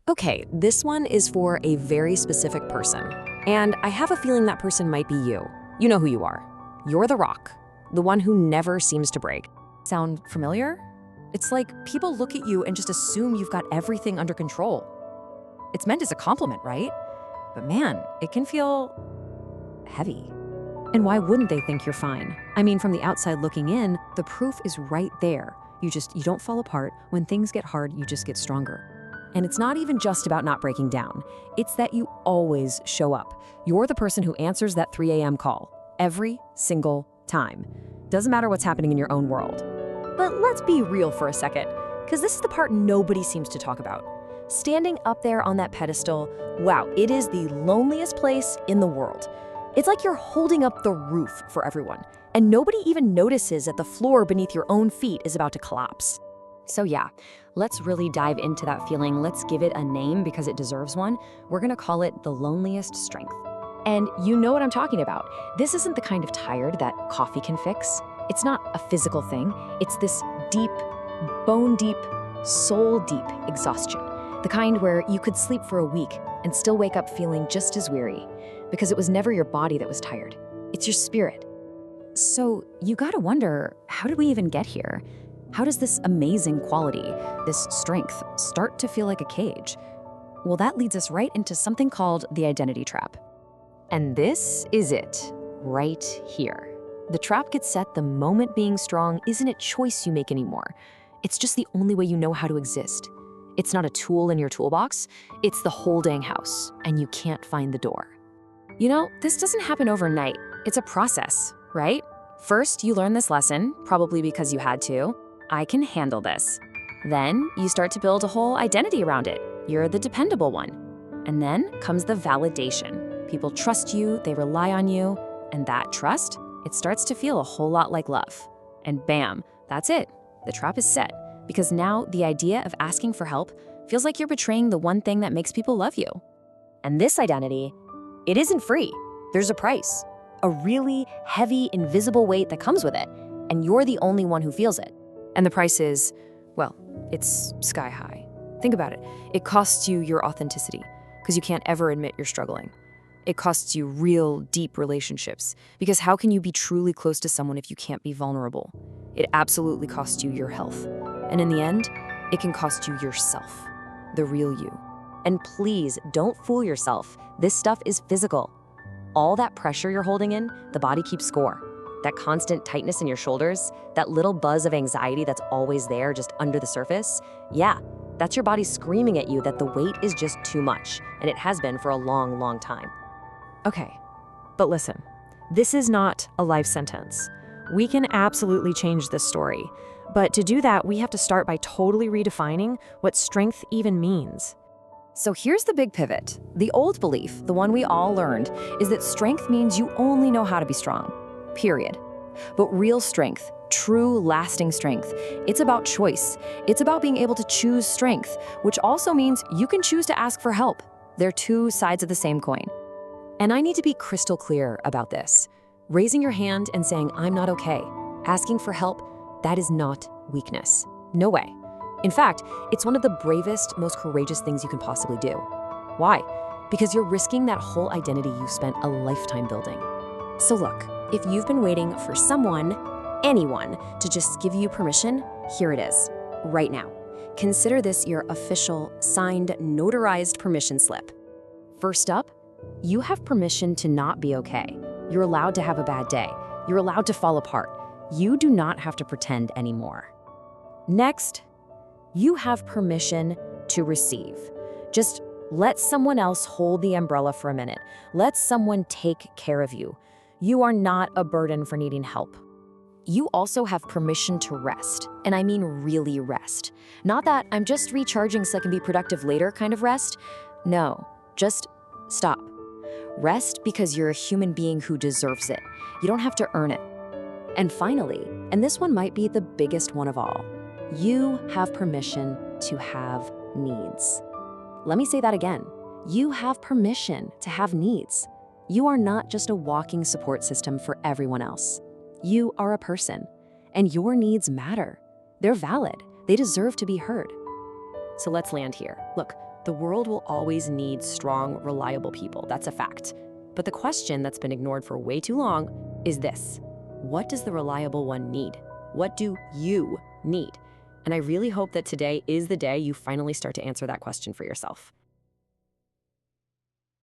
Okay, this one is for a very specific person. And I have a feeling that person might be you. You know who you are. You're the rock, the one who never seems to break. Sound familiar? It's like people look at you and just assume you've got everything under control. It's meant as a compliment, right? But man, it can feel heavy. And why wouldn't they think you're fine? I mean, from the outside looking in, the proof is right there. You don't fall apart. When things get hard, you just get stronger. And it's not even just about not breaking down. It's that you always show up. You're the person who answers that 3 a.m. call every single time. Doesn't matter what's happening in your own world. But let's be real for a second, because this is the part nobody seems to talk about. Standing up there on that pedestal, wow, it is the loneliest place in the world. It's like you're holding up the roof for everyone, and nobody even notices that the floor beneath your own feet is about to collapse. So yeah, let's really dive into that feeling. Let's give it a name because it deserves one. We're gonna call it the loneliest strength. And you know what I'm talking about. This isn't the kind of tired that coffee can fix. It's not a physical thing. It's this deep, bone-deep, soul-deep exhaustion. The kind where you could sleep for a week and still wake up feeling just as weary, because it was never your body that was tired. It's your spirit. So you gotta wonder, how did we even get here? How does this amazing quality, this strength, start to feel like a cage? Well, that leads us right into something called the identity trap. And this is it, right here. The trap gets set the moment being strong isn't a choice you make anymore. It's just the only way you know how to exist. It's not a tool in your toolbox, it's the whole dang house, and you can't find the door. You know, this doesn't happen overnight. It's a process, right? First, you learn this lesson, probably because you had to. I can handle this. Then you start to build a whole identity around it. You're the dependable one. And then comes the validation. People trust you, they rely on you, and that trust, it starts to feel a whole lot like love. And bam, that's it. The trap is set. Because now the idea of asking for help feels like you're betraying the one thing that makes people love you. And this identity, it isn't free. There's a price. A really heavy, invisible weight that comes with it. And you're the only one who feels it. And the price is, well, it's sky high. Think about it. It costs you your authenticity, because you can't ever admit you're struggling. It costs you real, deep relationships, because how can you be truly close to someone if you can't be vulnerable? It absolutely costs you your health. And in the end, it can cost you yourself, the real you. And please, don't fool yourself. This stuff is physical. All that pressure you're holding in, the body keeps score. That constant tightness in your shoulders, that little buzz of anxiety that's always there just under the surface, yeah, that's your body screaming at you that the weight is just too much, and it has been for a long, long time. Okay, but listen, this is not a life sentence. We can absolutely change this story, but to do that, we have to start by totally redefining what strength even means. So here's the big pivot. The old belief, the one we all learned, is that strength means you only know how to be strong. Period. But real strength, true lasting strength, it's about choice. It's about being able to choose strength, which also means you can choose to ask for help. They're two sides of the same coin. And I need to be crystal clear about this. Raising your hand and saying, I'm not okay, asking for help, that is not weakness. No way. In fact, it's one of the bravest, most courageous things you can possibly do. Why? Because you're risking that whole identity you spent a lifetime building. So look, if you've been waiting for someone, anyone, to just give you permission, here it is, right now. Consider this your official, signed, notarized permission slip. First up, you have permission to not be okay. You're allowed to have a bad day. You're allowed to fall apart. You do not have to pretend anymore. Next, you have permission to receive. Just let someone else hold the umbrella for a minute. Let someone take care of you. You are not a burden for needing help. You also have permission to rest, and I mean really rest. Not that I'm just recharging so I can be productive later kind of rest. No, just stop. Rest because you're a human being who deserves it. You don't have to earn it. And finally, and this one might be the biggest one of all, you have permission to have needs. Let me say that again. You have permission to have needs. You are not just a walking support system for everyone else. You are a person, and your needs matter. They're valid. They deserve to be heard. So let's land here. Look, The world will always need strong, reliable people. That's a fact. But the question that's been ignored for way too long is this: what does the reliable one need? What do you need? And I really hope that today is the day you finally start to answer that question for yourself.